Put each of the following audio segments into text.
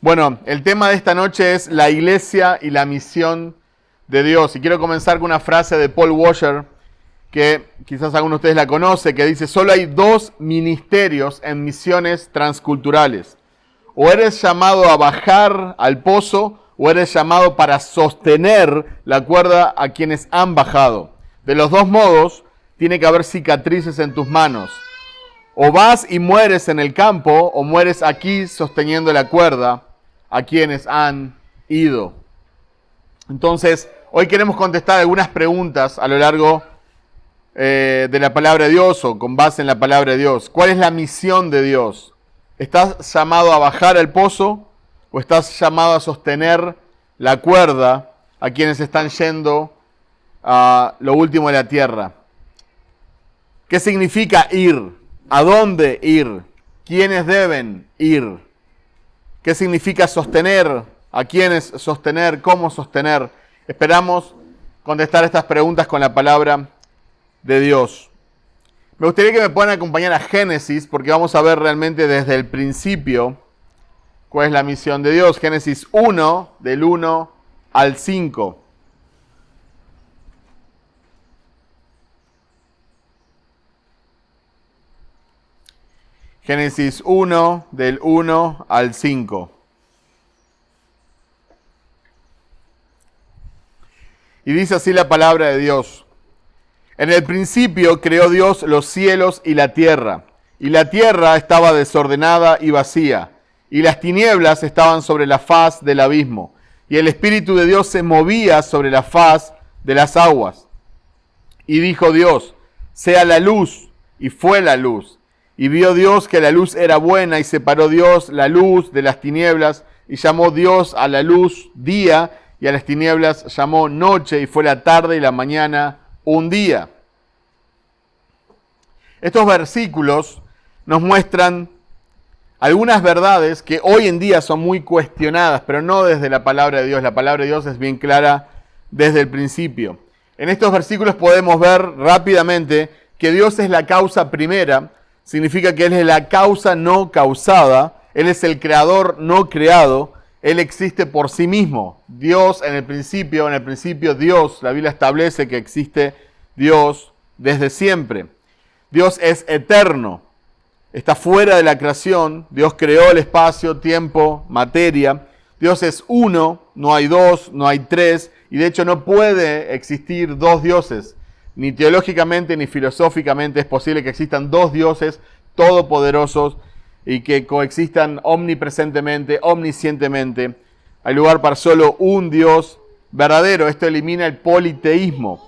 Bueno, el tema de esta noche es la iglesia y la misión de Dios. Y quiero comenzar con una frase de Paul Washer, que quizás alguno de ustedes la conoce, que dice: solo hay dos ministerios en misiones transculturales. O eres llamado a bajar al pozo, o eres llamado para sostener la cuerda a quienes han bajado. De los dos modos, tiene que haber cicatrices en tus manos. O vas y mueres en el campo, o mueres aquí sosteniendo la cuerda a quienes han ido. Entonces, hoy queremos contestar algunas preguntas a lo largo de la palabra de Dios o con base en la palabra de Dios. ¿Cuál es la misión de Dios? ¿Estás llamado a bajar al pozo o estás llamado a sostener la cuerda a quienes están yendo a lo último de la tierra? ¿Qué significa ir? ¿A dónde ir? ¿Quiénes deben ir? ¿Qué significa sostener? ¿A quiénes sostener? ¿Cómo sostener? Esperamos contestar estas preguntas con la palabra de Dios. Me gustaría que me puedan acompañar a Génesis, porque vamos a ver realmente desde el principio cuál es la misión de Dios. Génesis 1, del 1 al 5. Génesis 1, del 1 al 5. Y dice así la palabra de Dios: en el principio creó Dios los cielos y la tierra estaba desordenada y vacía, y las tinieblas estaban sobre la faz del abismo, y el Espíritu de Dios se movía sobre la faz de las aguas. Y dijo Dios: sea la luz, y fue la luz. Y vio Dios que la luz era buena, y separó Dios la luz de las tinieblas, y llamó Dios a la luz día, y a las tinieblas llamó noche, y fue la tarde y la mañana un día. Estos versículos nos muestran algunas verdades que hoy en día son muy cuestionadas, pero no desde la palabra de Dios. La palabra de Dios es bien clara desde el principio. En estos versículos podemos ver rápidamente que Dios es la causa primera. Significa que Él es la causa no causada, Él es el creador no creado, Él existe por sí mismo. Dios en el principio Dios, la Biblia establece que existe Dios desde siempre. Dios es eterno, está fuera de la creación, Dios creó el espacio, tiempo, materia. Dios es uno, no hay dos, no hay tres, y de hecho no puede existir dos dioses. Ni teológicamente ni filosóficamente es posible que existan dos dioses todopoderosos y que coexistan omnipresentemente, omniscientemente. Hay lugar para solo un Dios verdadero. Esto elimina el politeísmo.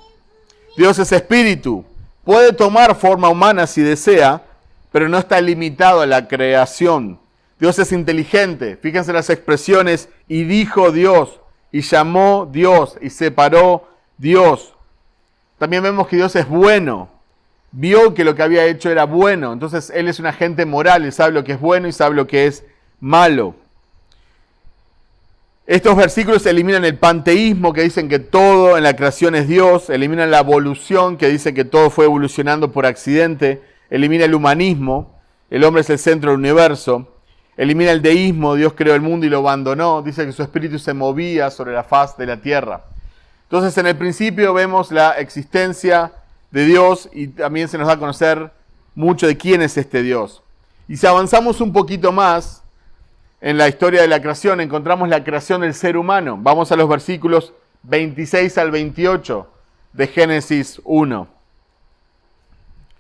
Dios es espíritu. Puede tomar forma humana si desea, pero no está limitado a la creación. Dios es inteligente. Fíjense las expresiones: y dijo Dios, y llamó Dios, y separó Dios. También vemos que Dios es bueno. Vio que lo que había hecho era bueno. Entonces Él es un agente moral. Él sabe lo que es bueno y sabe lo que es malo. Estos versículos eliminan el panteísmo, que dicen que todo en la creación es Dios. Eliminan la evolución, que dice que todo fue evolucionando por accidente. Elimina el humanismo. El hombre es el centro del universo. Elimina el deísmo. Dios creó el mundo y lo abandonó. Dice que su espíritu se movía sobre la faz de la tierra. Entonces, en el principio vemos la existencia de Dios y también se nos da a conocer mucho de quién es este Dios. Y si avanzamos un poquito más en la historia de la creación, encontramos la creación del ser humano. Vamos a los versículos 26 al 28 de Génesis 1.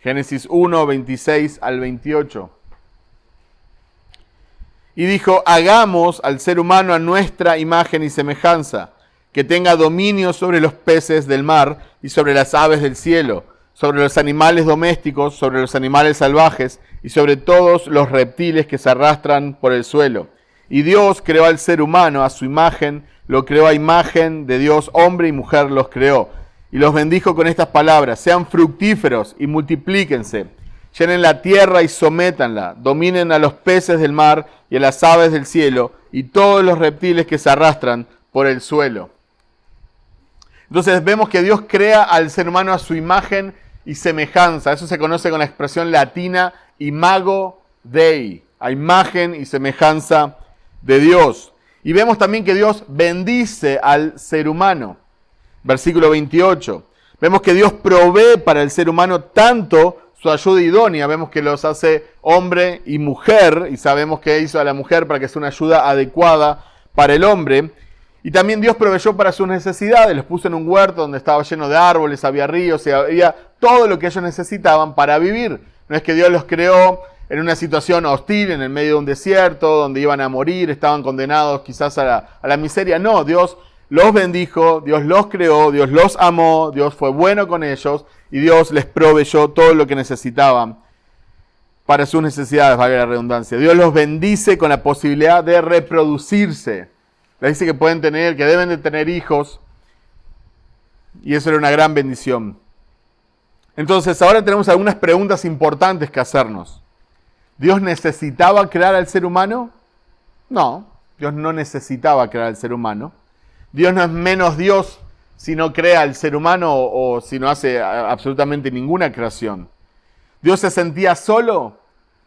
Génesis 1, 26 al 28. Y dijo: hagamos al ser humano a nuestra imagen y semejanza, que tenga dominio sobre los peces del mar y sobre las aves del cielo, sobre los animales domésticos, sobre los animales salvajes y sobre todos los reptiles que se arrastran por el suelo. Y Dios creó al ser humano a su imagen, lo creó a imagen de Dios, hombre y mujer los creó. Y los bendijo con estas palabras: sean fructíferos y multiplíquense, llenen la tierra y sométanla, dominen a los peces del mar y a las aves del cielo y todos los reptiles que se arrastran por el suelo. Entonces vemos que Dios crea al ser humano a su imagen y semejanza. Eso se conoce con la expresión latina imago Dei, a imagen y semejanza de Dios. Y vemos también que Dios bendice al ser humano. Versículo 28. Vemos que Dios provee para el ser humano tanto su ayuda idónea. Vemos que los hace hombre y mujer. Y sabemos que hizo a la mujer para que sea una ayuda adecuada para el hombre. Y también Dios proveyó para sus necesidades. Los puso en un huerto donde estaba lleno de árboles, había ríos, y había todo lo que ellos necesitaban para vivir. No es que Dios los creó en una situación hostil, en el medio de un desierto, donde iban a morir, estaban condenados quizás a la miseria. No, Dios los bendijo, Dios los creó, Dios los amó, Dios fue bueno con ellos y Dios les proveyó todo lo que necesitaban para sus necesidades, valga la redundancia. Dios los bendice con la posibilidad de reproducirse. Les dice que pueden tener, que deben de tener hijos, y eso era una gran bendición. Entonces, ahora tenemos algunas preguntas importantes que hacernos. ¿Dios necesitaba crear al ser humano? No, Dios no necesitaba crear al ser humano. Dios no es menos Dios si no crea al ser humano o si no hace absolutamente ninguna creación. ¿Dios se sentía solo?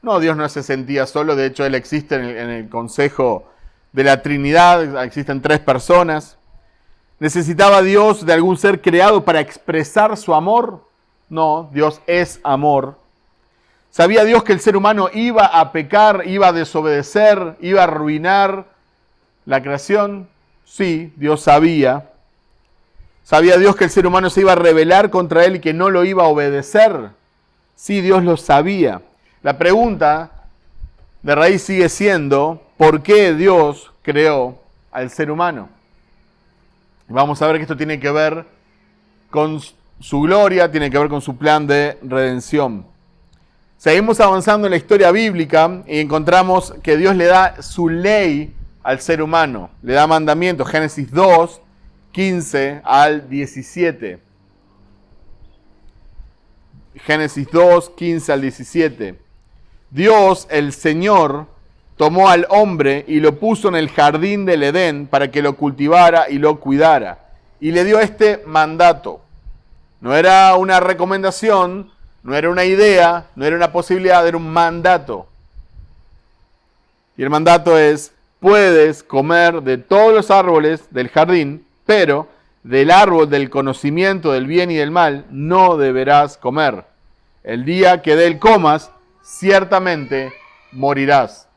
No, Dios no se sentía solo. De hecho, Él existe en el consejo de la Trinidad. Existen 3 personas. ¿Necesitaba Dios de algún ser creado para expresar su amor? No, Dios es amor. ¿Sabía Dios que el ser humano iba a pecar, iba a desobedecer, iba a arruinar la creación? Sí, Dios sabía. ¿Sabía Dios que el ser humano se iba a rebelar contra Él y que no lo iba a obedecer? Sí, Dios lo sabía. La pregunta de raíz sigue siendo, ¿por qué Dios creó al ser humano? Vamos a ver que esto tiene que ver con su gloria, tiene que ver con su plan de redención. Seguimos avanzando en la historia bíblica y encontramos que Dios le da su ley al ser humano. Le da mandamientos. Génesis 2, 15 al 17. Génesis 2, 15 al 17. Dios, el Señor, tomó al hombre y lo puso en el jardín del Edén para que lo cultivara y lo cuidara. Y le dio este mandato. No era una recomendación, no era una idea, no era una posibilidad, era un mandato. Y el mandato es, puedes comer de todos los árboles del jardín, pero del árbol del conocimiento del bien y del mal no deberás comer. El día que de él comas, ciertamente morirás.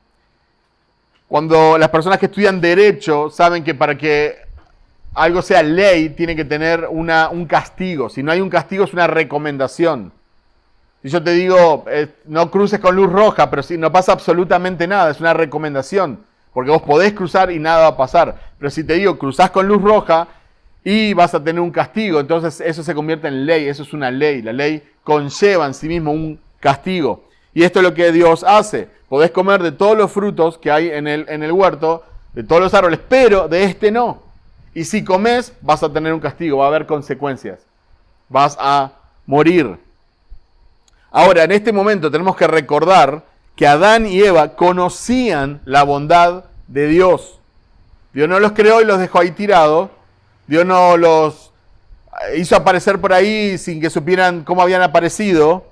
Cuando las personas que estudian derecho saben que para que algo sea ley tiene que tener un castigo. Si no hay un castigo es una recomendación. Si yo te digo, no cruces con luz roja, pero si no pasa absolutamente nada, es una recomendación. Porque vos podés cruzar y nada va a pasar. Pero si te digo, cruzás con luz roja y vas a tener un castigo, entonces eso se convierte en ley, eso es una ley. La ley conlleva en sí mismo un castigo. Y esto es lo que Dios hace. Podés comer de todos los frutos que hay en el huerto, de todos los árboles, pero de este no. Y si comes, vas a tener un castigo, va a haber consecuencias. Vas a morir. Ahora, en este momento tenemos que recordar que Adán y Eva conocían la bondad de Dios. Dios no los creó y los dejó ahí tirados. Dios no los hizo aparecer por ahí sin que supieran cómo habían aparecido.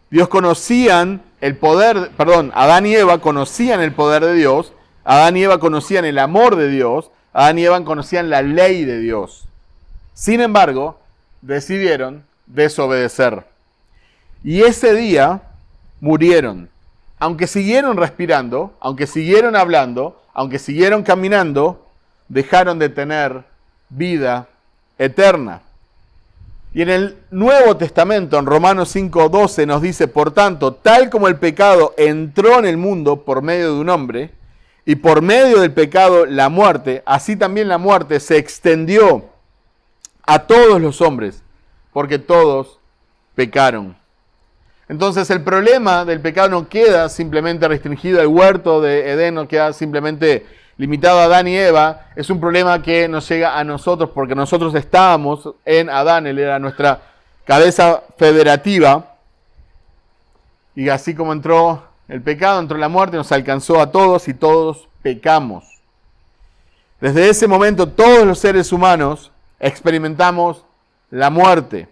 Dios conocían el poder, Adán y Eva conocían el poder de Dios. Adán y Eva conocían el amor de Dios. Adán y Eva conocían la ley de Dios. Sin embargo, decidieron desobedecer. Y ese día murieron. Aunque siguieron respirando, aunque siguieron hablando, aunque siguieron caminando, dejaron de tener vida eterna. Y en el Nuevo Testamento, en Romanos 5:12, nos dice, por tanto, tal como el pecado entró en el mundo por medio de un hombre, y por medio del pecado la muerte, así también la muerte se extendió a todos los hombres, porque todos pecaron. Entonces el problema del pecado no queda simplemente restringido al huerto de Edén, no queda simplemente limitado a Adán y Eva, es un problema que nos llega a nosotros porque nosotros estábamos en Adán, él era nuestra cabeza federativa, y así como entró el pecado, entró la muerte, nos alcanzó a todos y todos pecamos. Desde ese momento todos los seres humanos experimentamos la muerte.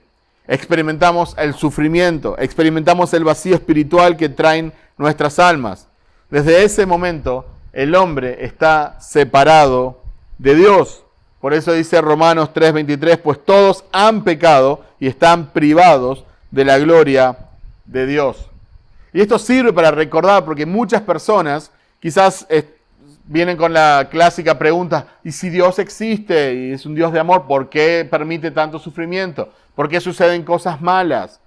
Experimentamos el sufrimiento, experimentamos el vacío espiritual que traen nuestras almas. Desde ese momento el hombre está separado de Dios. Por eso dice Romanos 3:23, pues todos han pecado y están privados de la gloria de Dios. Y esto sirve para recordar, porque muchas personas quizás vienen con la clásica pregunta, ¿y si Dios existe y es un Dios de amor, por qué permite tanto sufrimiento? ¿Por qué suceden cosas malas?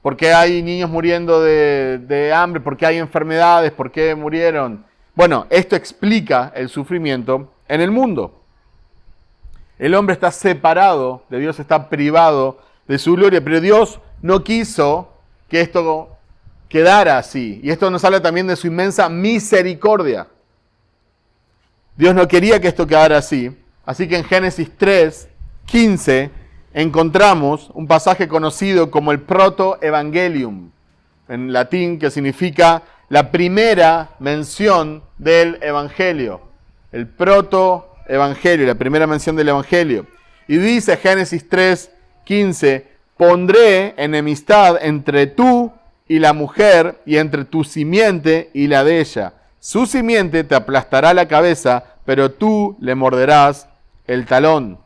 ¿Por qué hay niños muriendo de hambre? ¿Por qué hay enfermedades? ¿Por qué murieron? Bueno, esto explica el sufrimiento en el mundo. El hombre está separado de Dios, está privado de su gloria, pero Dios no quiso que esto quedara así. Y esto nos habla también de su inmensa misericordia. Dios no quería que esto quedara así. Así que en Génesis 3:15 encontramos un pasaje conocido como el Proto-Evangelium, en latín, que significa la primera mención del Evangelio. El Proto-Evangelio, la primera mención del Evangelio. Y dice Génesis 3:15, pondré enemistad entre tú y la mujer, y entre tu simiente y la de ella. Su simiente te aplastará la cabeza, pero tú le morderás el talón.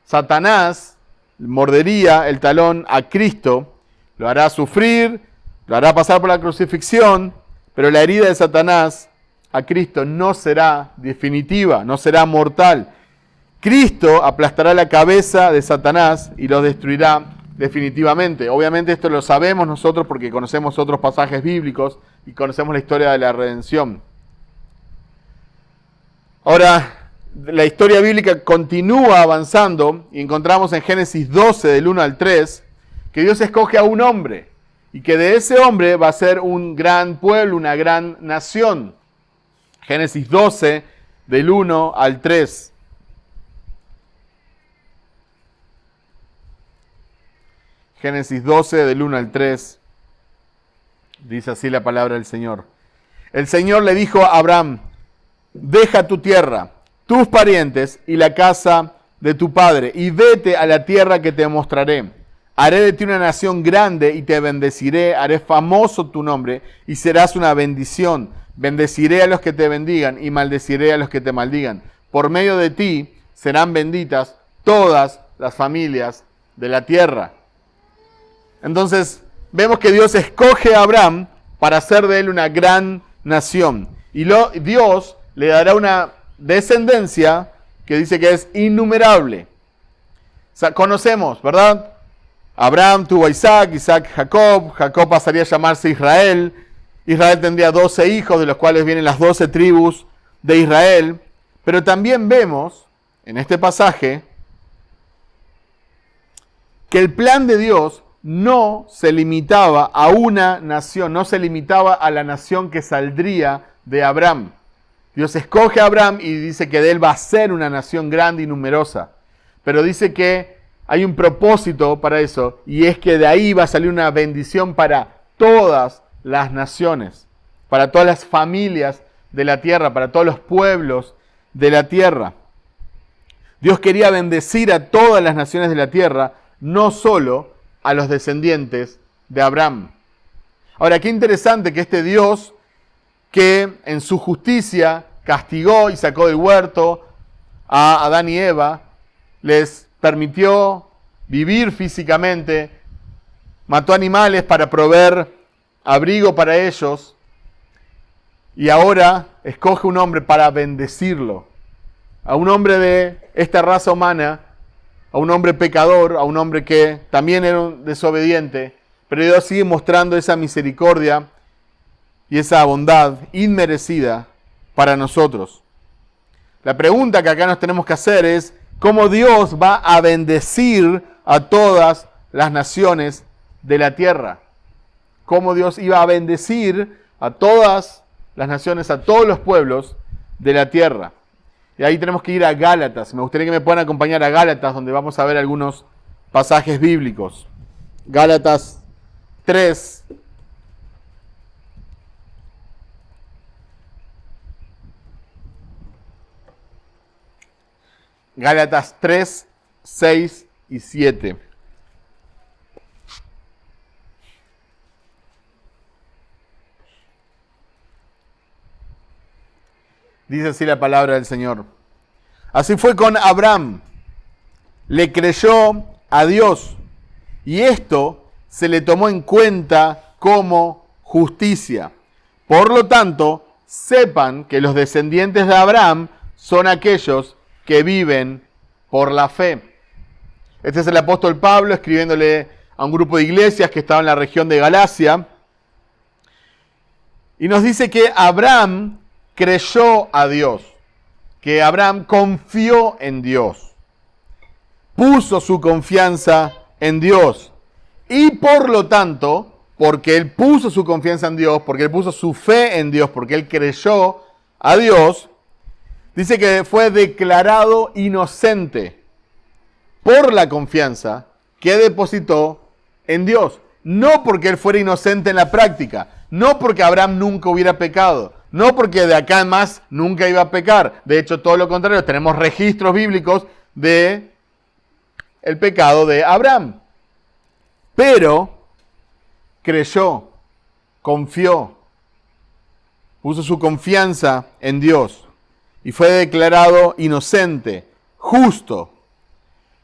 Satanás mordería el talón a Cristo, lo hará sufrir, lo hará pasar por la crucifixión, pero la herida de Satanás a Cristo no será definitiva, no será mortal. Cristo aplastará la cabeza de Satanás y lo destruirá definitivamente. Obviamente esto lo sabemos nosotros porque conocemos otros pasajes bíblicos y conocemos la historia de la redención. Ahora, la historia bíblica continúa avanzando y encontramos en Génesis 12, del 1 al 3, que Dios escoge a un hombre y que de ese hombre va a ser un gran pueblo, una gran nación. Génesis 12, del 1 al 3. Génesis 12, del 1 al 3, dice así la palabra del Señor. El Señor le dijo a Abraham, deja tu tierra, tus parientes y la casa de tu padre, y vete a la tierra que te mostraré. Haré de ti una nación grande y te bendeciré, haré famoso tu nombre y serás una bendición. Bendeciré a los que te bendigan y maldeciré a los que te maldigan. Por medio de ti serán benditas todas las familias de la tierra. Entonces, vemos que Dios escoge a Abraham para hacer de él una gran nación. Y Dios le dará una descendencia que dice que es innumerable. O sea, conocemos, ¿verdad? Abraham tuvo a Isaac, Isaac Jacob, Jacob pasaría a llamarse Israel. Israel tendría 12 hijos, de los cuales vienen las 12 tribus de Israel. Pero también vemos en este pasaje que el plan de Dios no se limitaba a una nación, no se limitaba a la nación que saldría de Abraham. Dios escoge a Abraham y dice que de él va a ser una nación grande y numerosa. Pero dice que hay un propósito para eso, y es que de ahí va a salir una bendición para todas las naciones, para todas las familias de la tierra, para todos los pueblos de la tierra. Dios quería bendecir a todas las naciones de la tierra, no solo a los descendientes de Abraham. Ahora, qué interesante que este Dios, que en su justicia castigó y sacó del huerto a Adán y Eva, les permitió vivir físicamente, mató animales para proveer abrigo para ellos, y ahora escoge un hombre para bendecirlo, a un hombre de esta raza humana, a un hombre pecador, a un hombre que también era un desobediente, pero Dios sigue mostrando esa misericordia y esa bondad inmerecida para nosotros. La pregunta que acá nos tenemos que hacer es, ¿cómo Dios va a bendecir a todas las naciones de la tierra? ¿Cómo Dios iba a bendecir a todas las naciones, a todos los pueblos de la tierra? Y ahí tenemos que ir a Gálatas. Me gustaría que me puedan acompañar a Gálatas, donde vamos a ver algunos pasajes bíblicos. Gálatas 3. Gálatas 3, 6 y 7. Dice así la palabra del Señor. Así fue con Abraham. Le creyó a Dios y esto se le tomó en cuenta como justicia. Por lo tanto, sepan que los descendientes de Abraham son aquellos que viven por la fe. Este es el apóstol Pablo escribiéndole a un grupo de iglesias que estaba en la región de Galacia. Y nos dice que Abraham creyó a Dios, que Abraham confió en Dios, puso su confianza en Dios. Y por lo tanto, porque él puso su confianza en Dios, porque él puso su fe en Dios, porque él creyó a Dios, dice que fue declarado inocente por la confianza que depositó en Dios. No porque él fuera inocente en la práctica, no porque Abraham nunca hubiera pecado, no porque de acá en más nunca iba a pecar. De hecho, todo lo contrario, tenemos registros bíblicos de el pecado de Abraham. Pero creyó, confió, puso su confianza en Dios y fue declarado inocente, justo.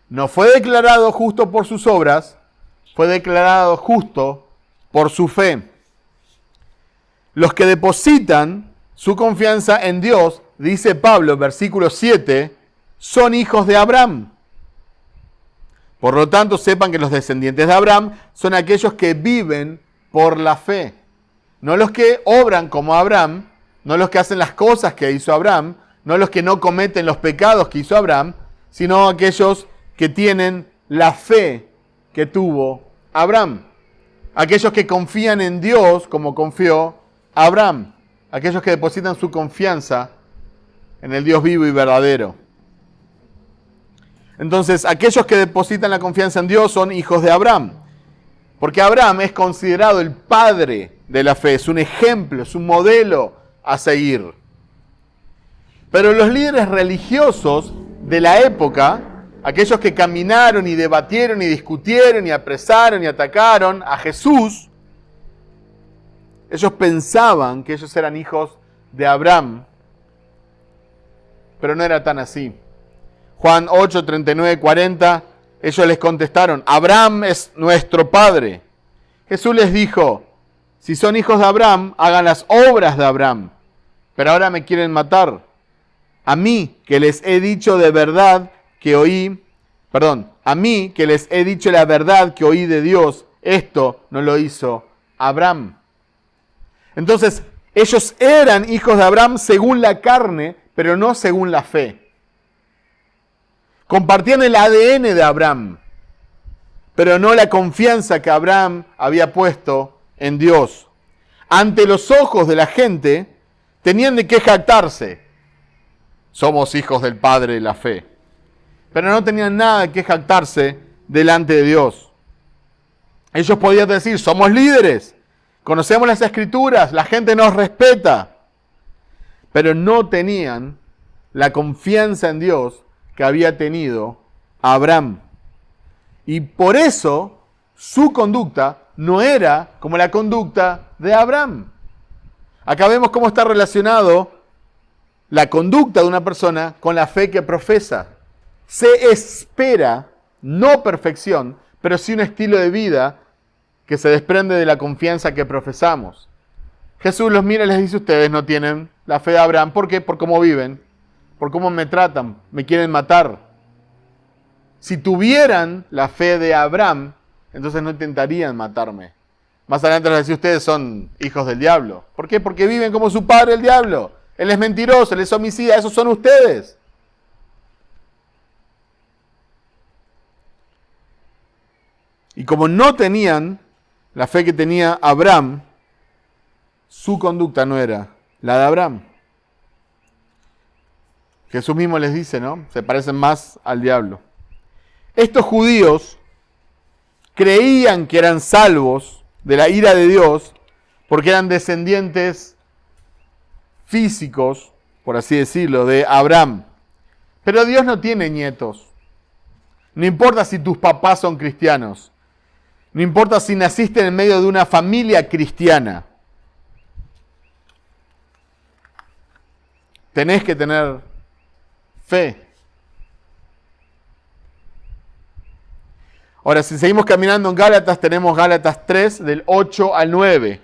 No fue declarado justo por sus obras, fue declarado justo por su fe. Los que depositan su confianza en Dios, dice Pablo, versículo 7, son hijos de Abraham. Por lo tanto, sepan que los descendientes de Abraham son aquellos que viven por la fe. No los que obran como Abraham, no los que hacen las cosas que hizo Abraham, no los que no cometen los pecados que hizo Abraham, sino aquellos que tienen la fe que tuvo Abraham. Aquellos que confían en Dios como confió Abraham. Aquellos que depositan su confianza en el Dios vivo y verdadero. Entonces, aquellos que depositan la confianza en Dios son hijos de Abraham. Porque Abraham es considerado el padre de la fe, es un ejemplo, es un modelo a seguir. Pero los líderes religiosos de la época, aquellos que caminaron y debatieron y discutieron y apresaron y atacaron a Jesús, ellos pensaban que ellos eran hijos de Abraham, pero no era tan así. Juan 8, 39, 40, ellos les contestaron, Abraham es nuestro padre. Jesús les dijo, si son hijos de Abraham, hagan las obras de Abraham. Pero ahora me quieren matar. A mí que les he dicho de verdad que oí, a mí que les he dicho la verdad que oí de Dios, esto no lo hizo Abraham. Entonces, ellos eran hijos de Abraham según la carne, pero no según la fe. Compartían el ADN de Abraham, pero no la confianza que Abraham había puesto en Dios. Ante los ojos de la gente, tenían de qué jactarse. Somos hijos del Padre de la fe. Pero no tenían nada de qué jactarse delante de Dios. Ellos podían decir, somos líderes, conocemos las Escrituras, la gente nos respeta. Pero no tenían la confianza en Dios que había tenido Abraham. Y por eso su conducta no era como la conducta de Abraham. Acá vemos cómo está relacionado la conducta de una persona con la fe que profesa. Se espera, no perfección, pero sí un estilo de vida que se desprende de la confianza que profesamos. Jesús los mira y les dice, ustedes no tienen la fe de Abraham. ¿Por qué? Por cómo viven. Por cómo me tratan, me quieren matar. Si tuvieran la fe de Abraham, entonces no intentarían matarme. Más adelante les decía, ustedes son hijos del diablo. ¿Por qué? Porque viven como su padre el diablo. Él es mentiroso, él es homicida, esos son ustedes. Y como no tenían la fe que tenía Abraham, su conducta no era la de Abraham. Jesús mismo les dice, ¿no? Se parecen más al diablo. Estos judíos creían que eran salvos de la ira de Dios porque eran descendientes físicos, por así decirlo, de Abraham. Pero Dios no tiene nietos. No importa si tus papás son cristianos. No importa si naciste en medio de una familia cristiana. tenés que tener fe. Ahora, si seguimos caminando en Gálatas, tenemos Gálatas 3, del 8 al 9.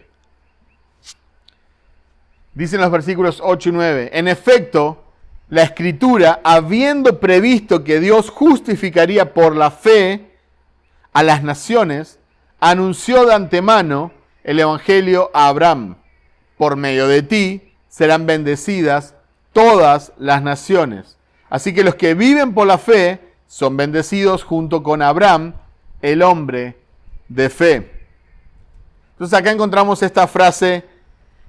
Dicen los versículos 8 y 9. En efecto, la Escritura, habiendo previsto que Dios justificaría por la fe a las naciones, anunció de antemano el Evangelio a Abraham. Por medio de ti serán bendecidas todas las naciones. Así que los que viven por la fe son bendecidos junto con Abraham, el hombre de fe. Entonces acá encontramos esta frase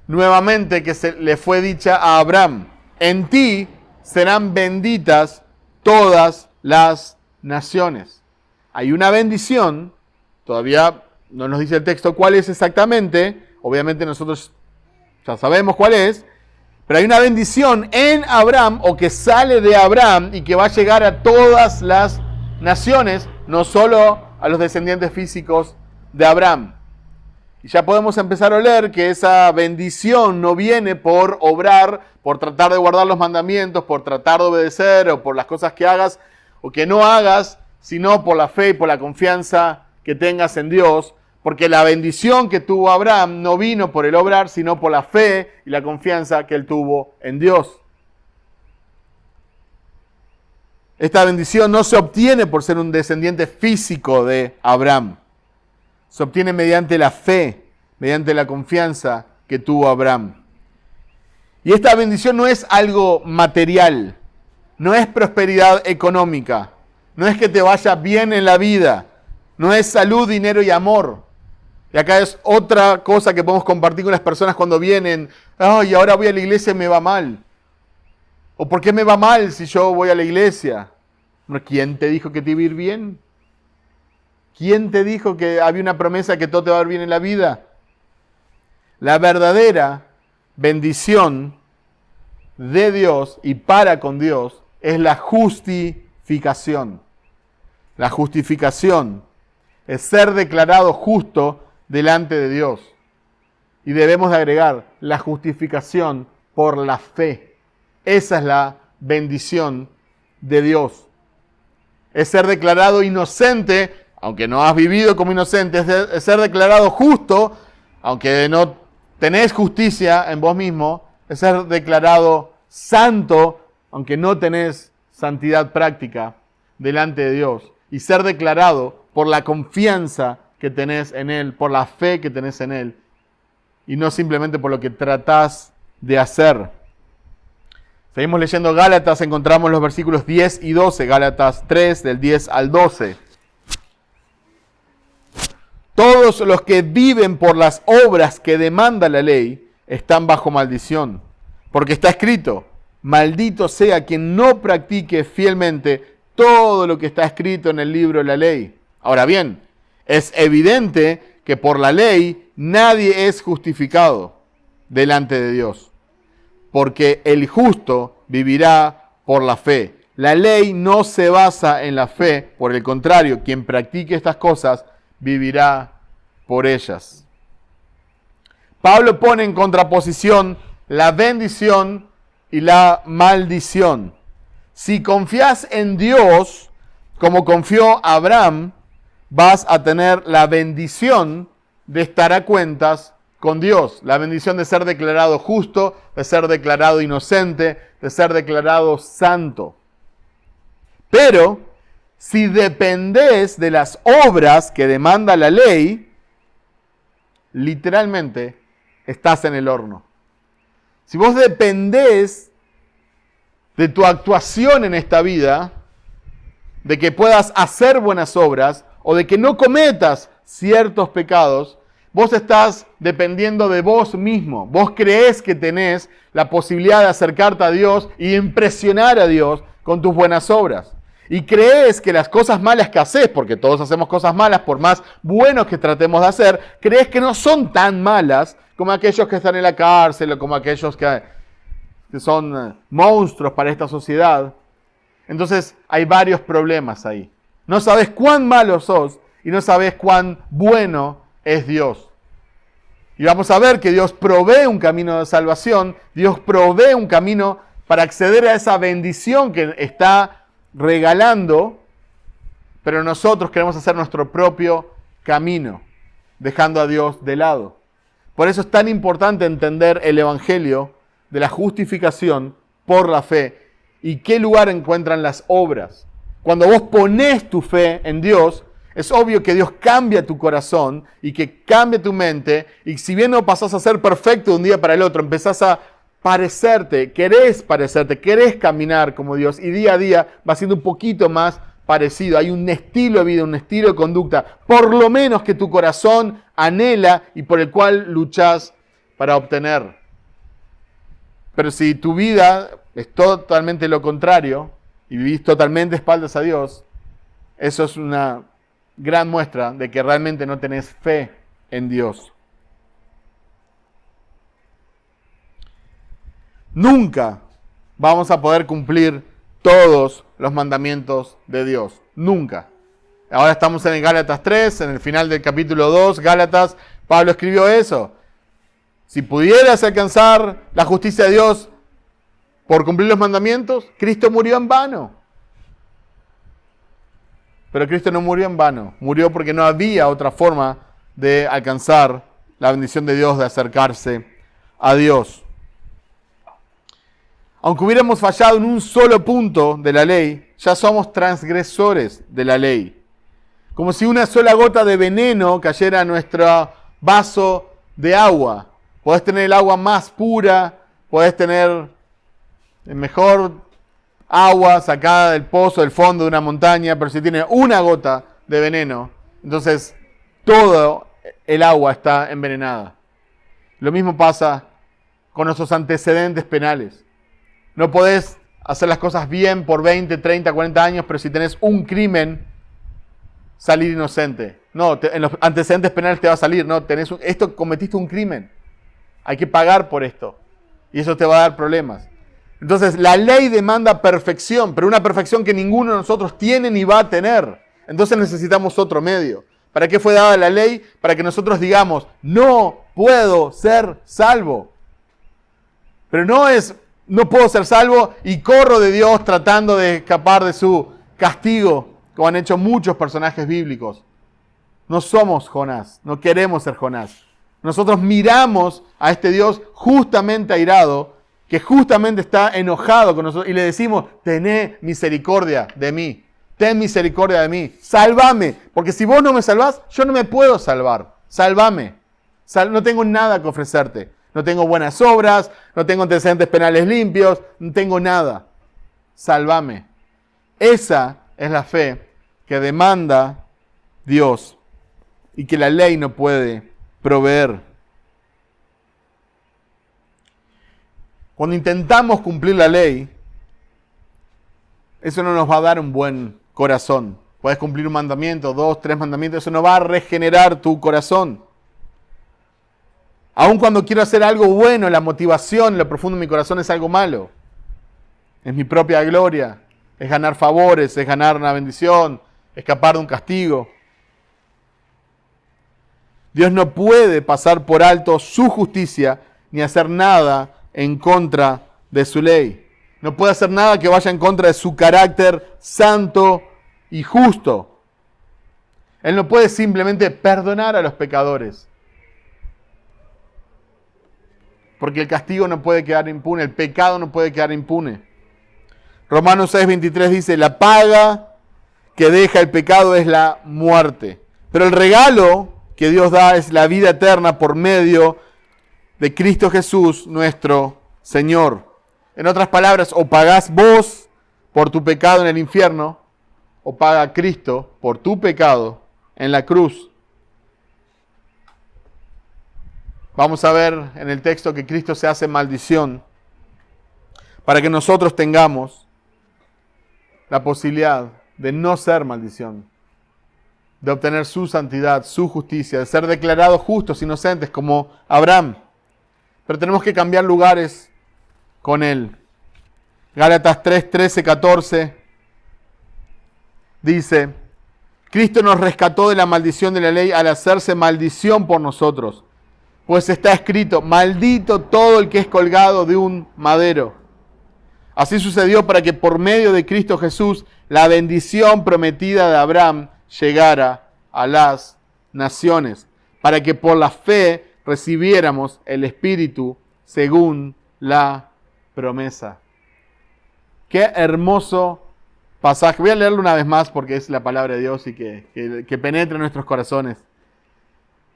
nuevamente que se le fue dicha a Abraham. En ti serán benditas todas las naciones. Hay una bendición, todavía no nos dice el texto cuál es exactamente, obviamente nosotros ya sabemos cuál es, pero hay una bendición en Abraham o que sale de Abraham y que va a llegar a todas las naciones, no solo a los descendientes físicos de Abraham. Y ya podemos empezar a oler que esa bendición no viene por obrar, por tratar de guardar los mandamientos, por tratar de obedecer o por las cosas que hagas o que no hagas, sino por la fe y por la confianza que tengas en Dios. Porque la bendición que tuvo Abraham no vino por el obrar, sino por la fe y la confianza que él tuvo en Dios. Esta bendición no se obtiene por ser un descendiente físico de Abraham. Se obtiene mediante la fe, mediante la confianza que tuvo Abraham. Y esta bendición no es algo material, no es prosperidad económica, no es que te vaya bien en la vida, no es salud, dinero y amor. Y acá es otra cosa que podemos compartir con las personas cuando vienen. Ay, ahora voy a la iglesia y me va mal. ¿O por qué me va mal si yo voy a la iglesia? ¿Quién te dijo que te iba a ir bien? ¿Quién te dijo que había una promesa que todo te va a ir bien en la vida? La verdadera bendición de Dios y para con Dios es la justificación. La justificación es ser declarado justo delante de Dios. Y debemos de agregar la justificación por la fe. Esa es la bendición de Dios. Es ser declarado inocente, aunque no has vivido como inocente. Es ser declarado justo, aunque no tenés justicia en vos mismo. Es ser declarado santo, aunque no tenés santidad práctica delante de Dios. Y ser declarado por la confianza que tenés en Él, por la fe que tenés en Él, y no simplemente por lo que tratás de hacer. Seguimos leyendo Gálatas, encontramos los versículos 10 y 12, Gálatas 3, del 10 al 12. Todos los que viven por las obras que demanda la ley están bajo maldición, porque está escrito, maldito sea quien no practique fielmente todo lo que está escrito en el libro de la ley. Ahora bien, es evidente que por la ley nadie es justificado delante de Dios, porque el justo vivirá por la fe. La ley no se basa en la fe, por el contrario, quien practique estas cosas vivirá por ellas. Pablo pone en contraposición la bendición y la maldición. Si confías en Dios, como confió Abraham, vas a tener la bendición de estar a cuentas con Dios. La bendición de ser declarado justo, de ser declarado inocente, de ser declarado santo. Pero, si dependés de las obras que demanda la ley, literalmente estás en el horno. Si vos dependés de tu actuación en esta vida, de que puedas hacer buenas obras o de que no cometas ciertos pecados, vos estás dependiendo de vos mismo. Vos creés que tenés la posibilidad de acercarte a Dios y impresionar a Dios con tus buenas obras. Y creés que las cosas malas que haces, porque todos hacemos cosas malas por más buenos que tratemos de hacer, creés que no son tan malas como aquellos que están en la cárcel o como aquellos que son monstruos para esta sociedad. Entonces hay varios problemas ahí. No sabes cuán malo sos y no sabes cuán bueno es Dios. Y vamos a ver que Dios provee un camino de salvación, Dios provee un camino para acceder a esa bendición que está regalando, pero nosotros queremos hacer nuestro propio camino, dejando a Dios de lado. Por eso es tan importante entender el Evangelio de la justificación por la fe y qué lugar encuentran las obras. Cuando vos ponés tu fe en Dios, es obvio que Dios cambia tu corazón y que cambia tu mente, y si bien no pasás a ser perfecto de un día para el otro, empezás a parecerte, querés caminar como Dios, y día a día va siendo un poquito más parecido. Hay un estilo de vida, un estilo de conducta, por lo menos que tu corazón anhela y por el cual luchás para obtener. Pero si tu vida es totalmente lo contrario y vivís totalmente espaldas a Dios, eso es una gran muestra de que realmente no tenés fe en Dios. Nunca vamos a poder cumplir todos los mandamientos de Dios. Nunca. Ahora estamos en el Gálatas 3, en el final del capítulo 2, Gálatas, Pablo escribió eso. Si pudieras alcanzar la justicia de Dios por cumplir los mandamientos, Cristo murió en vano. Pero Cristo no murió en vano. Murió porque no había otra forma de alcanzar la bendición de Dios, de acercarse a Dios. Aunque hubiéramos fallado en un solo punto de la ley, ya somos transgresores de la ley. Como si una sola gota de veneno cayera a nuestro vaso de agua. Podés tener el agua más pura, podés tener el mejor agua sacada del pozo, del fondo de una montaña, pero si tiene una gota de veneno, entonces todo el agua está envenenada. Lo mismo pasa con nuestros antecedentes penales. No podés hacer las cosas bien por 20, 30, 40 años, pero si tenés un crimen, salir inocente. No, en los antecedentes penales te va a salir, no, esto cometiste un crimen. Hay que pagar por esto. Y eso te va a dar problemas. Entonces, la ley demanda perfección, pero una perfección que ninguno de nosotros tiene ni va a tener. Entonces necesitamos otro medio. ¿Para qué fue dada la ley? Para que nosotros digamos, no puedo ser salvo. Pero no puedo ser salvo y corro de Dios tratando de escapar de su castigo, como han hecho muchos personajes bíblicos. No somos Jonás, no queremos ser Jonás. Nosotros miramos a este Dios justamente airado, que justamente está enojado con nosotros, y le decimos, tené misericordia de mí, ten misericordia de mí, sálvame, porque si vos no me salvás, yo no me puedo salvar, sálvame, no tengo nada que ofrecerte, no tengo buenas obras, no tengo antecedentes penales limpios, no tengo nada, sálvame. Esa es la fe que demanda Dios y que la ley no puede proveer. Cuando intentamos cumplir la ley, eso no nos va a dar un buen corazón. Puedes cumplir un mandamiento, 2, 3 mandamientos, eso no va a regenerar tu corazón. Aun cuando quiero hacer algo bueno, la motivación en lo profundo de mi corazón es algo malo. Es mi propia gloria, es ganar favores, es ganar una bendición, escapar de un castigo. Dios no puede pasar por alto su justicia ni hacer nada en contra de su ley. No puede hacer nada que vaya en contra de su carácter santo y justo. Él no puede simplemente perdonar a los pecadores. Porque el castigo no puede quedar impune, el pecado no puede quedar impune. Romanos 6:23 dice, la paga que deja el pecado es la muerte. Pero el regalo que Dios da es la vida eterna por medio de Cristo Jesús, nuestro Señor. En otras palabras, o pagás vos por tu pecado en el infierno, o paga Cristo por tu pecado en la cruz. Vamos a ver en el texto que Cristo se hace maldición para que nosotros tengamos la posibilidad de no ser maldición, de obtener su santidad, su justicia, de ser declarados justos, inocentes como Abraham. Pero tenemos que cambiar lugares con Él. Gálatas 3, 13, 14 dice, Cristo nos rescató de la maldición de la ley al hacerse maldición por nosotros. Pues está escrito, maldito todo el que es colgado de un madero. Así sucedió para que por medio de Cristo Jesús la bendición prometida de Abraham llegara a las naciones, para que por la fe recibiéramos el Espíritu según la promesa. Qué hermoso pasaje. Voy a leerlo una vez más porque es la palabra de Dios y que penetra en nuestros corazones.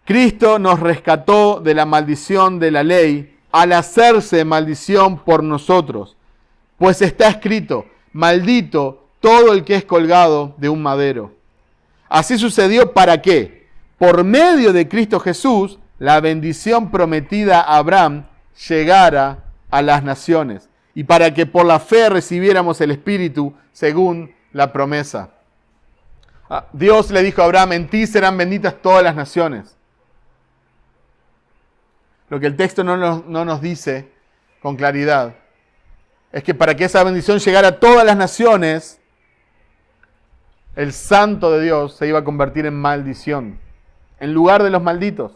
Cristo nos rescató de la maldición de la ley al hacerse maldición por nosotros. Pues está escrito, maldito todo el que es colgado de un madero. Así sucedió para que, por medio de Cristo Jesús, la bendición prometida a Abraham llegara a las naciones. Y para que por la fe recibiéramos el Espíritu según la promesa. Dios le dijo a Abraham, en ti serán benditas todas las naciones. Lo que el texto no nos dice con claridad es que para que esa bendición llegara a todas las naciones, el santo de Dios se iba a convertir en maldición, en lugar de los malditos,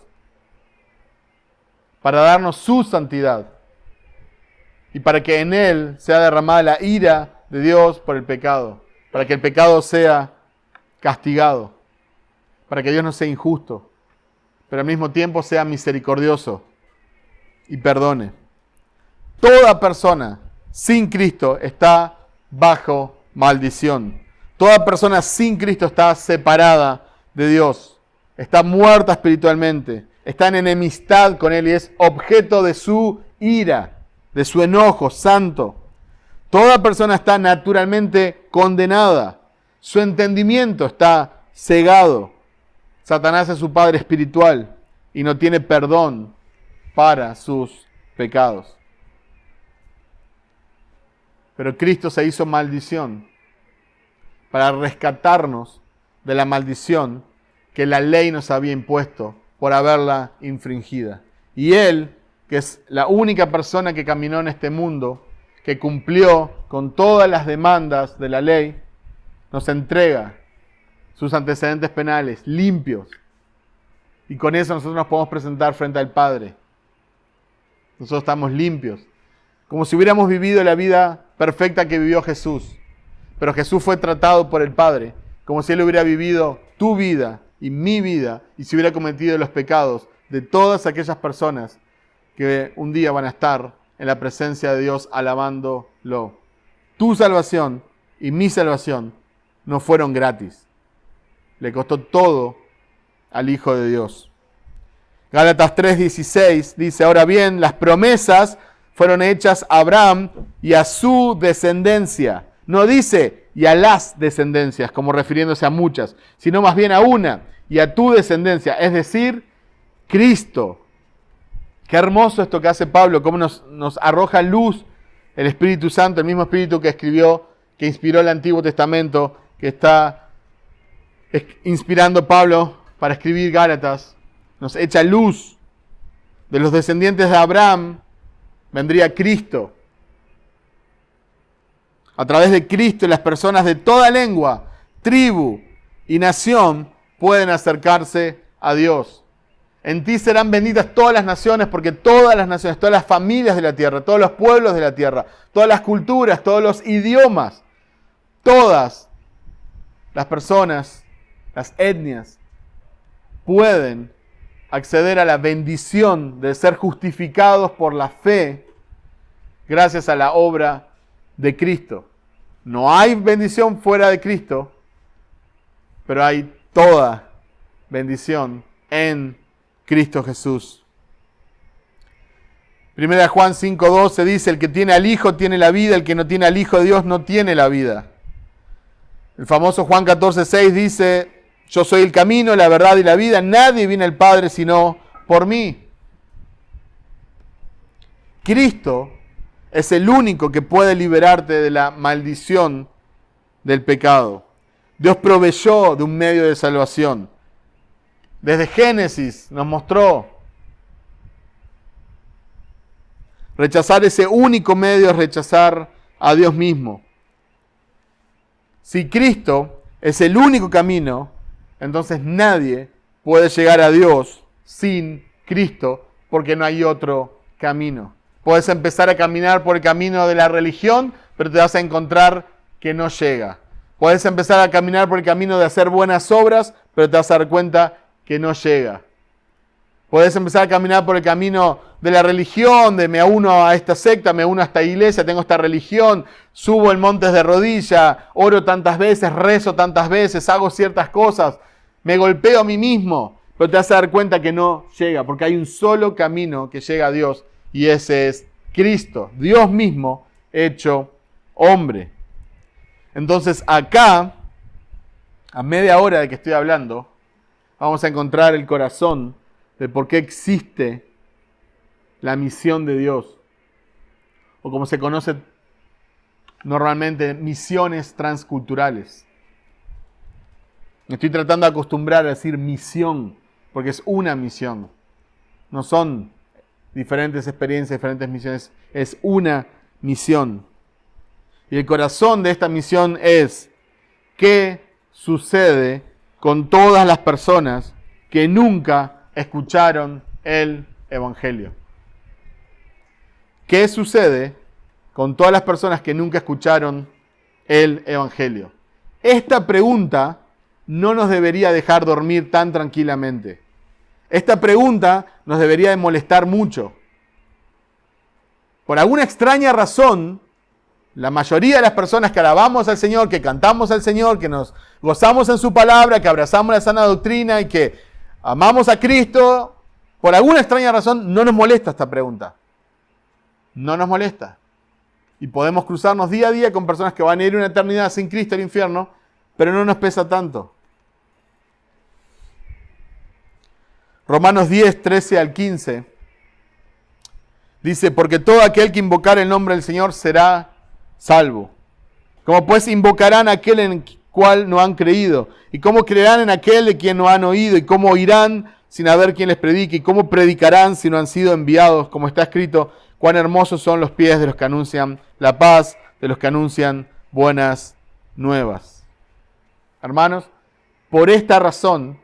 para darnos su santidad y para que en él sea derramada la ira de Dios por el pecado, para que el pecado sea castigado, para que Dios no sea injusto, pero al mismo tiempo sea misericordioso y perdone. Toda persona sin Cristo está bajo maldición. Toda persona sin Cristo está separada de Dios. Está muerta espiritualmente. Está en enemistad con Él y es objeto de su ira, de su enojo santo. Toda persona está naturalmente condenada. Su entendimiento está cegado. Satanás es su padre espiritual y no tiene perdón para sus pecados. Pero Cristo se hizo maldición para rescatarnos de la maldición que la ley nos había impuesto por haberla infringida. Y Él, que es la única persona que caminó en este mundo, que cumplió con todas las demandas de la ley, nos entrega sus antecedentes penales limpios. Y con eso nosotros nos podemos presentar frente al Padre. Nosotros estamos limpios, como si hubiéramos vivido la vida perfecta que vivió Jesús. Pero Jesús fue tratado por el Padre como si Él hubiera vivido tu vida y mi vida y si hubiera cometido los pecados de todas aquellas personas que un día van a estar en la presencia de Dios alabándolo. Tu salvación y mi salvación no fueron gratis. Le costó todo al Hijo de Dios. Gálatas 3:16 dice, ahora bien, las promesas fueron hechas a Abraham y a su descendencia. No dice, y a las descendencias, como refiriéndose a muchas, sino más bien a una, y a tu descendencia, es decir, Cristo. Qué hermoso esto que hace Pablo, cómo nos arroja luz el Espíritu Santo, el mismo Espíritu que que inspiró el Antiguo Testamento, que está inspirando Pablo para escribir Gálatas, nos echa luz. De los descendientes de Abraham vendría Cristo. A través de Cristo, las personas de toda lengua, tribu y nación pueden acercarse a Dios. En ti serán benditas todas las naciones, porque todas las naciones, todas las familias de la tierra, todos los pueblos de la tierra, todas las culturas, todos los idiomas, todas las personas, las etnias, pueden acceder a la bendición de ser justificados por la fe gracias a la obra de Cristo. No hay bendición fuera de Cristo, pero hay toda bendición en Cristo Jesús. 1 Juan 5:12 dice, el que tiene al Hijo tiene la vida, el que no tiene al Hijo de Dios no tiene la vida. El famoso Juan 14:6 dice, yo soy el camino, la verdad y la vida, nadie viene al Padre sino por mí. Cristo es el único que puede liberarte de la maldición del pecado. Dios proveyó de un medio de salvación. Desde Génesis nos mostró. Rechazar ese único medio es rechazar a Dios mismo. Si Cristo es el único camino, entonces nadie puede llegar a Dios sin Cristo, porque no hay otro camino. Puedes empezar a caminar por el camino de la religión, pero te vas a encontrar que no llega. Puedes empezar a caminar por el camino de hacer buenas obras, pero te vas a dar cuenta que no llega. Puedes empezar a caminar por el camino de la religión, de me uno a esta secta, me uno a esta iglesia, tengo esta religión, subo en montes de rodilla, oro tantas veces, rezo tantas veces, hago ciertas cosas, me golpeo a mí mismo, pero te vas a dar cuenta que no llega, porque hay un solo camino que llega a Dios y ese es Cristo, Dios mismo hecho hombre. Entonces acá, a media hora de que estoy hablando, vamos a encontrar el corazón de por qué existe la misión de Dios, o como se conoce normalmente, misiones transculturales. Me estoy tratando de acostumbrar a decir misión, porque es una misión. No son diferentes experiencias, diferentes misiones, es una misión. Y el corazón de esta misión es qué sucede con todas las personas que nunca escucharon el Evangelio. ¿Qué sucede con todas las personas que nunca escucharon el Evangelio? Esta pregunta no nos debería dejar dormir tan tranquilamente. Esta pregunta nos debería de molestar mucho. Por alguna extraña razón, la mayoría de las personas que alabamos al Señor, que cantamos al Señor, que nos gozamos en su palabra, que abrazamos la sana doctrina y que amamos a Cristo, por alguna extraña razón no nos molesta esta pregunta. No nos molesta. Y podemos cruzarnos día a día con personas que van a ir una eternidad sin Cristo al infierno, pero no nos pesa tanto. Romanos 10, 13 al 15 dice, porque todo aquel que invocar el nombre del Señor será salvo. ¿Cómo pues invocarán a aquel en el cual no han creído? ¿Y cómo creerán en aquel de quien no han oído? ¿Y cómo oirán sin haber quien les predique? ¿Y cómo predicarán si no han sido enviados? Como está escrito, cuán hermosos son los pies de los que anuncian la paz, de los que anuncian buenas nuevas. Hermanos, por esta razón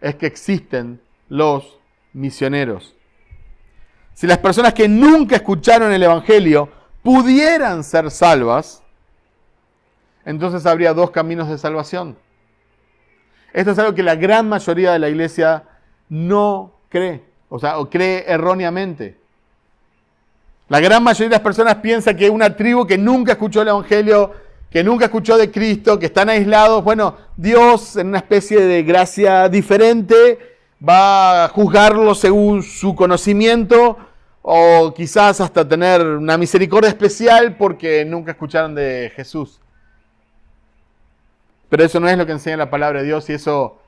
es que existen los misioneros. Si las personas que nunca escucharon el Evangelio pudieran ser salvas, entonces habría dos caminos de salvación. Esto es algo que la gran mayoría de la iglesia no cree, o cree erróneamente. La gran mayoría de las personas piensa que una tribu que nunca escuchó el Evangelio, que nunca escuchó de Cristo, que están aislados, bueno, Dios en una especie de gracia diferente va a juzgarlos según su conocimiento o quizás hasta tener una misericordia especial porque nunca escucharon de Jesús. Pero eso no es lo que enseña la palabra de Dios y eso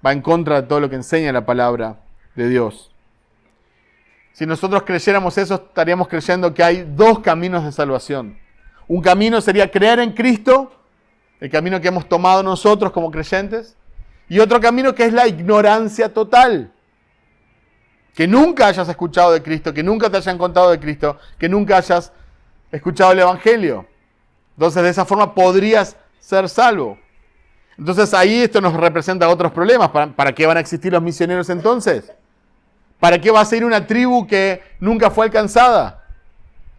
va en contra de todo lo que enseña la palabra de Dios. Si nosotros creyéramos eso, estaríamos creyendo que hay dos caminos de salvación. Un camino sería creer en Cristo, el camino que hemos tomado nosotros como creyentes, y otro camino que es la ignorancia total. Que nunca hayas escuchado de Cristo, que nunca te hayan contado de Cristo, que nunca hayas escuchado el Evangelio. Entonces, de esa forma podrías ser salvo. Entonces, ahí esto nos representa otros problemas. ¿Para qué van a existir los misioneros entonces? ¿Para qué va a ser una tribu que nunca fue alcanzada?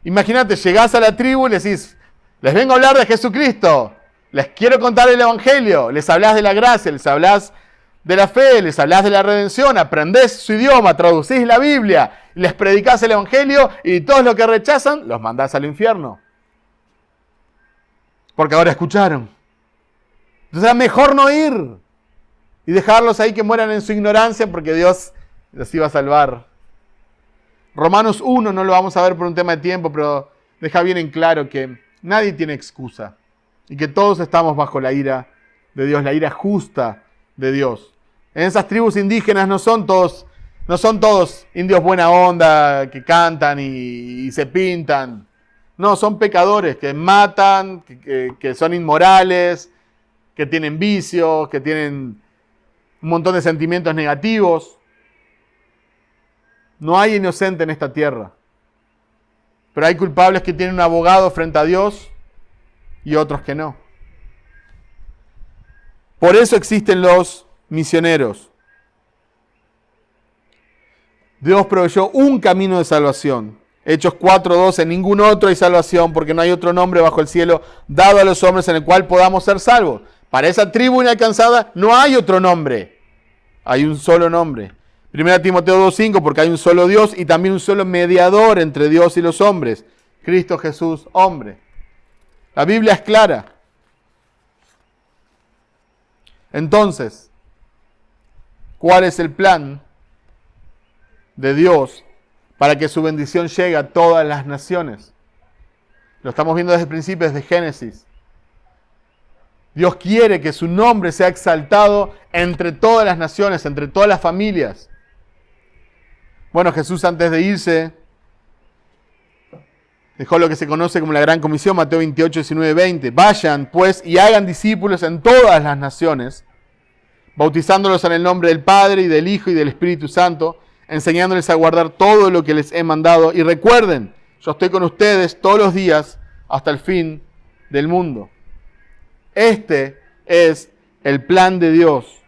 Imagínate, llegás a la tribu y les decís, les vengo a hablar de Jesucristo, les quiero contar el Evangelio, les hablás de la gracia, les hablás de la fe, les hablás de la redención, aprendés su idioma, traducís la Biblia, les predicás el Evangelio y todos los que rechazan los mandás al infierno. Porque ahora escucharon. Entonces es mejor no ir y dejarlos ahí que mueran en su ignorancia porque Dios los iba a salvar. Romanos 1 no lo vamos a ver por un tema de tiempo, pero deja bien en claro que nadie tiene excusa y que todos estamos bajo la ira de Dios, la ira justa de Dios. En esas tribus indígenas no son todos indios buena onda que cantan y se pintan. No, son pecadores que matan, que son inmorales, que tienen vicios, que tienen un montón de sentimientos negativos. No hay inocente en esta tierra. Pero hay culpables que tienen un abogado frente a Dios y otros que no. Por eso existen los misioneros. Dios proveyó un camino de salvación. Hechos 4:12, en ningún otro hay salvación, porque no hay otro nombre bajo el cielo dado a los hombres en el cual podamos ser salvos. Para esa tribu inalcanzada no hay otro nombre, hay un solo nombre. 1 Timoteo 2:5, porque hay un solo Dios y también un solo mediador entre Dios y los hombres, Cristo Jesús, hombre. La Biblia es clara. Entonces, ¿cuál es el plan de Dios para que su bendición llegue a todas las naciones? Lo estamos viendo desde el principio, desde Génesis. Dios quiere que su nombre sea exaltado entre todas las naciones, entre todas las familias. Bueno, Jesús antes de irse dejó lo que se conoce como la Gran Comisión, Mateo 28, 19, 20. Vayan, pues, y hagan discípulos en todas las naciones, bautizándolos en el nombre del Padre, y del Hijo, y del Espíritu Santo, enseñándoles a guardar todo lo que les he mandado. Y recuerden, yo estoy con ustedes todos los días hasta el fin del mundo. Este es el plan de Dios.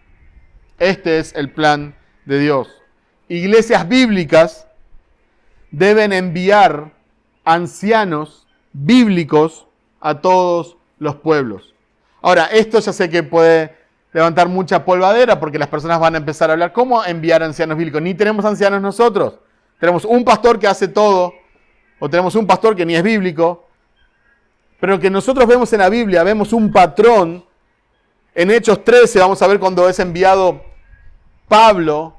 Este es el plan de Dios. Iglesias bíblicas deben enviar ancianos bíblicos a todos los pueblos. Ahora, esto ya sé que puede levantar mucha polvadera porque las personas van a empezar a hablar, ¿cómo enviar ancianos bíblicos? Ni tenemos ancianos nosotros. Tenemos un pastor que hace todo, o tenemos un pastor que ni es bíblico, pero que nosotros vemos en la Biblia, vemos un patrón. En Hechos 13 vamos a ver cuando es enviado Pablo,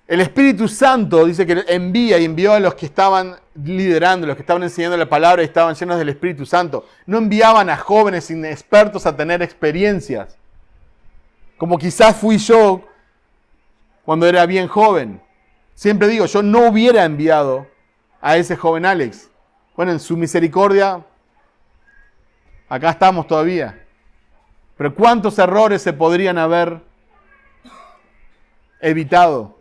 el Espíritu Santo dice que envía y envió a los que estaban liderando, los que estaban enseñando la palabra y estaban llenos del Espíritu Santo. No enviaban a jóvenes inexpertos a tener experiencias, como quizás fui yo cuando era bien joven. Siempre digo, yo no hubiera enviado a ese joven Alex. Bueno, en su misericordia, acá estamos todavía. Pero ¿cuántos errores se podrían haber evitado?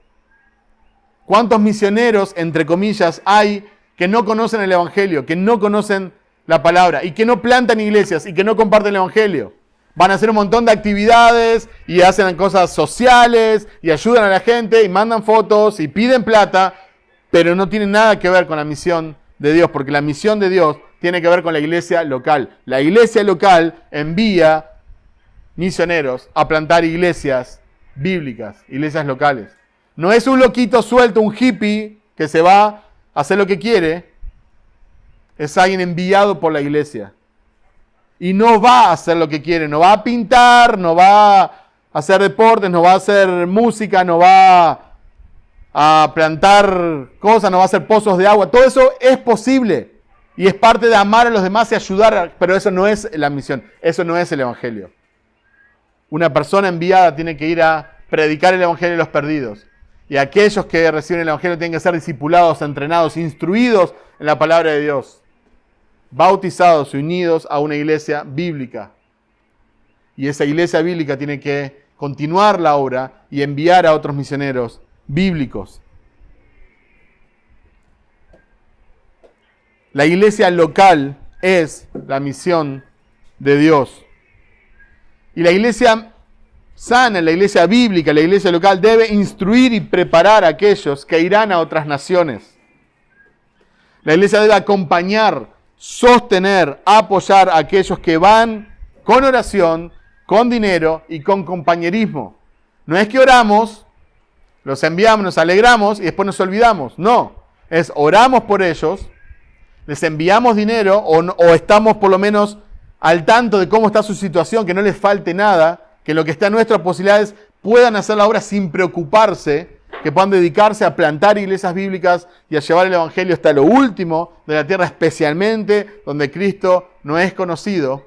¿Cuántos misioneros, entre comillas, hay que no conocen el Evangelio, que no conocen la palabra y que no plantan iglesias y que no comparten el Evangelio? Van a hacer un montón de actividades y hacen cosas sociales y ayudan a la gente y mandan fotos y piden plata, pero no tienen nada que ver con la misión de Dios, porque la misión de Dios tiene que ver con la iglesia local. La iglesia local envía misioneros a plantar iglesias bíblicas, iglesias locales. No es un loquito suelto, un hippie que se va a hacer lo que quiere. Es alguien enviado por la iglesia. Y no va a hacer lo que quiere. No va a pintar, no va a hacer deportes, no va a hacer música, no va a plantar cosas, no va a hacer pozos de agua. Todo eso es posible. Y es parte de amar a los demás y ayudar. Pero eso no es la misión. Eso no es el Evangelio. Una persona enviada tiene que ir a predicar el Evangelio a los perdidos. Y aquellos que reciben el Evangelio tienen que ser discipulados, entrenados, instruidos en la palabra de Dios. Bautizados y unidos a una iglesia bíblica. Y esa iglesia bíblica tiene que continuar la obra y enviar a otros misioneros bíblicos. La iglesia local es la misión de Dios. Y la iglesia sana, la iglesia bíblica, la iglesia local debe instruir y preparar a aquellos que irán a otras naciones. La iglesia debe acompañar, sostener, apoyar a aquellos que van con oración, con dinero y con compañerismo. No es que oramos, los enviamos, nos alegramos y después nos olvidamos. No, es oramos por ellos, les enviamos dinero o estamos por lo menos al tanto de cómo está su situación, que no les falte nada, que lo que está en nuestras posibilidades puedan hacer la obra sin preocuparse, que puedan dedicarse a plantar iglesias bíblicas y a llevar el Evangelio hasta lo último de la tierra, especialmente donde Cristo no es conocido.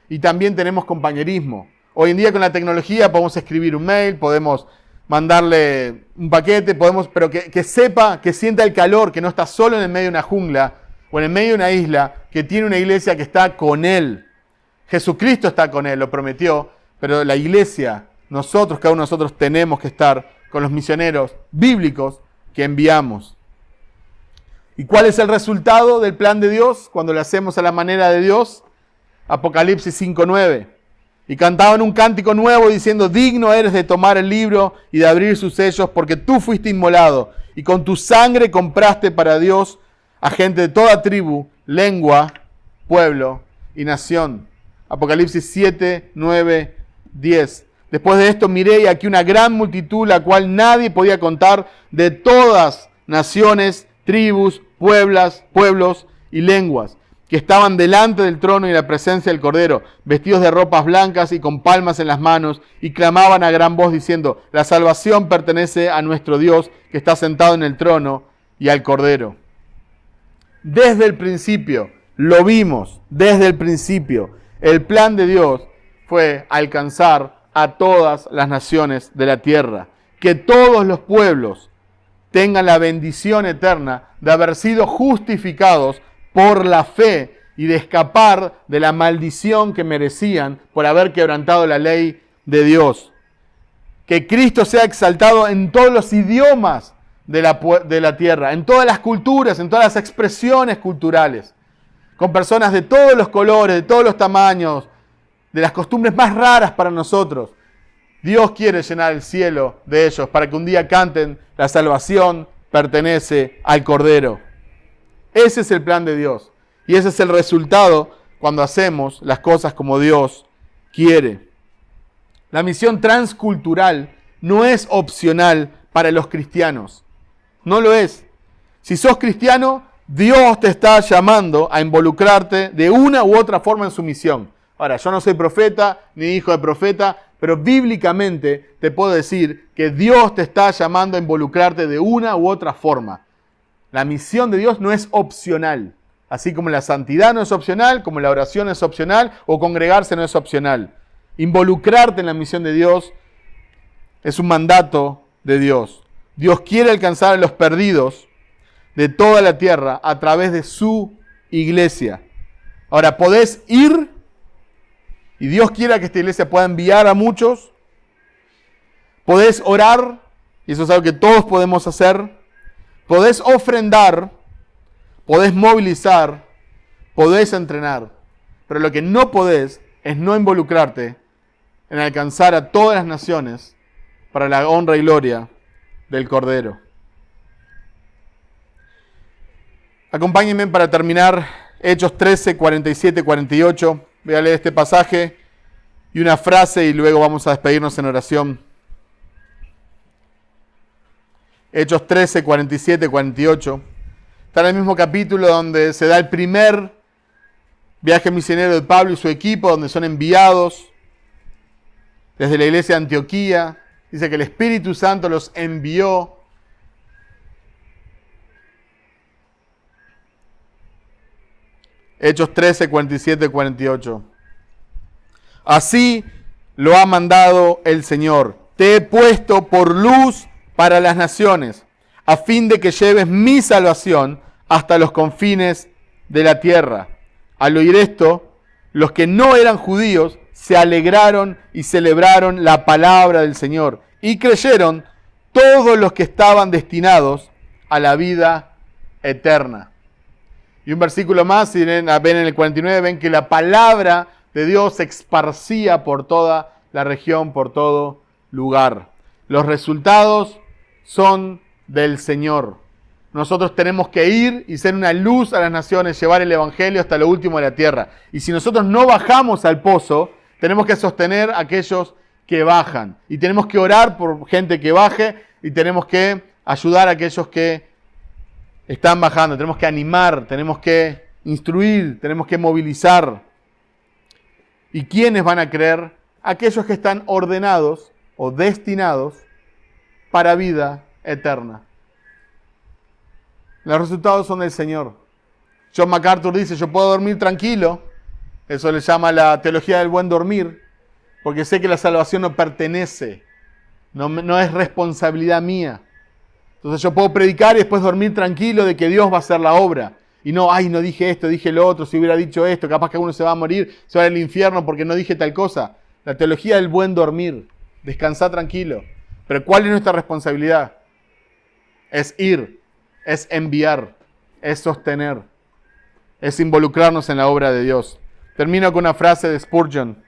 Y también tenemos compañerismo. Hoy en día con la tecnología podemos escribir un mail, podemos mandarle un paquete, pero que sepa, que sienta el calor, que no está solo en el medio de una jungla o en el medio de una isla, que tiene una iglesia que está con él. Jesucristo está con él, lo prometió. Pero la iglesia, nosotros, cada uno de nosotros tenemos que estar con los misioneros bíblicos que enviamos. ¿Y cuál es el resultado del plan de Dios cuando lo hacemos a la manera de Dios? Apocalipsis 5:9. Y cantaban un cántico nuevo diciendo: digno eres de tomar el libro y de abrir sus sellos, porque tú fuiste inmolado y con tu sangre compraste para Dios a gente de toda tribu, lengua, pueblo y nación. Apocalipsis 7, 9, 10. Después de esto miré y aquí una gran multitud, la cual nadie podía contar, de todas naciones, tribus, pueblos y lenguas, que estaban delante del trono y la presencia del Cordero, vestidos de ropas blancas y con palmas en las manos, y clamaban a gran voz diciendo: la salvación pertenece a nuestro Dios, que está sentado en el trono, y al Cordero. Desde el principio, lo vimos, desde el principio, el plan de Dios fue alcanzar a todas las naciones de la tierra, que todos los pueblos tengan la bendición eterna de haber sido justificados por la fe y de escapar de la maldición que merecían por haber quebrantado la ley de Dios. Que Cristo sea exaltado en todos los idiomas de la tierra, en todas las culturas, en todas las expresiones culturales, con personas de todos los colores, de todos los tamaños, de las costumbres más raras para nosotros. Dios quiere llenar el cielo de ellos para que un día canten: la salvación pertenece al Cordero. Ese es el plan de Dios. Y ese es el resultado cuando hacemos las cosas como Dios quiere. La misión transcultural no es opcional para los cristianos. No lo es. Si sos cristiano, Dios te está llamando a involucrarte de una u otra forma en su misión. Ahora, yo no soy profeta ni hijo de profeta, pero bíblicamente te puedo decir que Dios te está llamando a involucrarte de una u otra forma. La misión de Dios no es opcional. Así como la santidad no es opcional, como la oración es opcional, o congregarse no es opcional. Involucrarte en la misión de Dios es un mandato de Dios. Dios quiere alcanzar a los perdidos de toda la tierra a través de su iglesia. Ahora, podés ir, y Dios quiera que esta iglesia pueda enviar a muchos. Podés orar, y eso es algo que todos podemos hacer. Podés ofrendar, podés movilizar, podés entrenar. Pero lo que no podés es no involucrarte en alcanzar a todas las naciones para la honra y gloria del Cordero. Acompáñenme para terminar Hechos 13, 47, 48. Voy a leer este pasaje y una frase y luego vamos a despedirnos en oración. Hechos 13, 47, 48. Está en el mismo capítulo donde se da el primer viaje misionero de Pablo y su equipo, donde son enviados desde la iglesia de Antioquía. Dice que el Espíritu Santo los envió. Hechos 13, 47, 48. Así lo ha mandado el Señor. Te he puesto por luz para las naciones, a fin de que lleves mi salvación hasta los confines de la tierra. Al oír esto, los que no eran judíos se alegraron y celebraron la palabra del Señor, y creyeron todos los que estaban destinados a la vida eterna. Y un versículo más, si ven en el 49, ven que la palabra de Dios se esparcía por toda la región, por todo lugar. Los resultados son del Señor. Nosotros tenemos que ir y ser una luz a las naciones, llevar el Evangelio hasta lo último de la tierra. Y si nosotros no bajamos al pozo, tenemos que sostener a aquellos que bajan. Y tenemos que orar por gente que baje y tenemos que ayudar a aquellos que están bajando. Tenemos que animar, tenemos que instruir, tenemos que movilizar. ¿Y quiénes van a creer? Aquellos que están ordenados o destinados para vida eterna. Los resultados son del Señor. John MacArthur dice: yo puedo dormir tranquilo. Eso le llama la teología del buen dormir, porque sé que la salvación no pertenece, no es responsabilidad mía. Entonces yo puedo predicar y después dormir tranquilo de que Dios va a hacer la obra. Y no dije esto, dije lo otro, si hubiera dicho esto, capaz que uno se va a morir, se va al infierno porque no dije tal cosa. La teología del buen dormir, descansar tranquilo. Pero ¿cuál es nuestra responsabilidad? Es ir, es enviar, es sostener, es involucrarnos en la obra de Dios. Termino con una frase de Spurgeon.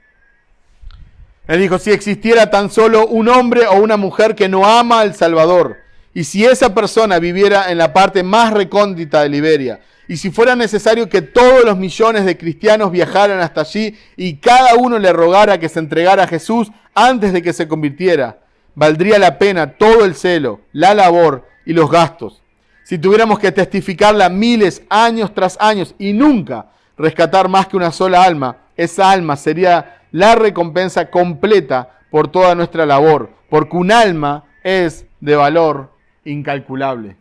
Él dijo: si existiera tan solo un hombre o una mujer que no ama al Salvador Y si esa persona viviera en la parte más recóndita de Liberia, y si fuera necesario que todos los millones de cristianos viajaran hasta allí y cada uno le rogara que se entregara a Jesús antes de que se convirtiera, valdría la pena todo el celo, la labor y los gastos. Si tuviéramos que testificarla miles, años tras años y nunca rescatar más que una sola alma, esa alma sería la recompensa completa por toda nuestra labor, porque un alma es de valor incalculable.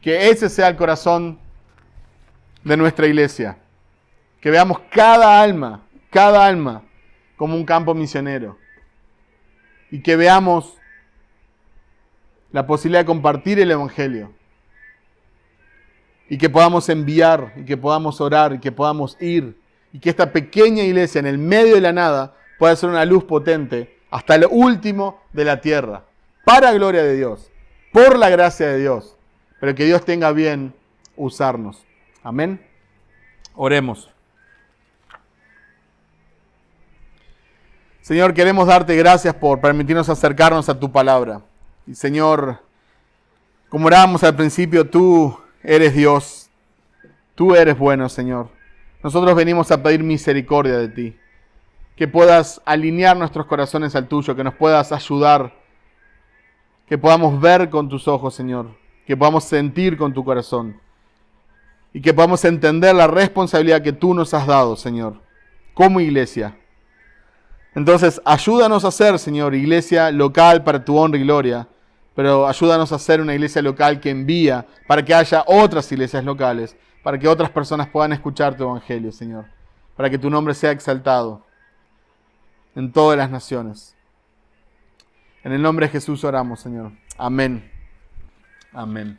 Que ese sea el corazón de nuestra iglesia. Que veamos cada alma como un campo misionero. Y que veamos la posibilidad de compartir el Evangelio. Y que podamos enviar, y que podamos orar, y que podamos ir. Y que esta pequeña iglesia en el medio de la nada pueda ser una luz potente hasta lo último de la tierra. Para gloria de Dios. Por la gracia de Dios. Pero que Dios tenga bien usarnos. Amén. Oremos. Señor, queremos darte gracias por permitirnos acercarnos a tu palabra. Y Señor, como orábamos al principio, tú eres Dios. Tú eres bueno, Señor. Nosotros venimos a pedir misericordia de ti. Que puedas alinear nuestros corazones al tuyo, que nos puedas ayudar. Que podamos ver con tus ojos, Señor. Que podamos sentir con tu corazón. Y que podamos entender la responsabilidad que tú nos has dado, Señor, como iglesia. Entonces, ayúdanos a ser, Señor, iglesia local para tu honra y gloria, pero ayúdanos a ser una iglesia local que envía para que haya otras iglesias locales, para que otras personas puedan escuchar tu evangelio, Señor, para que tu nombre sea exaltado en todas las naciones. En el nombre de Jesús oramos, Señor. Amén. Amén.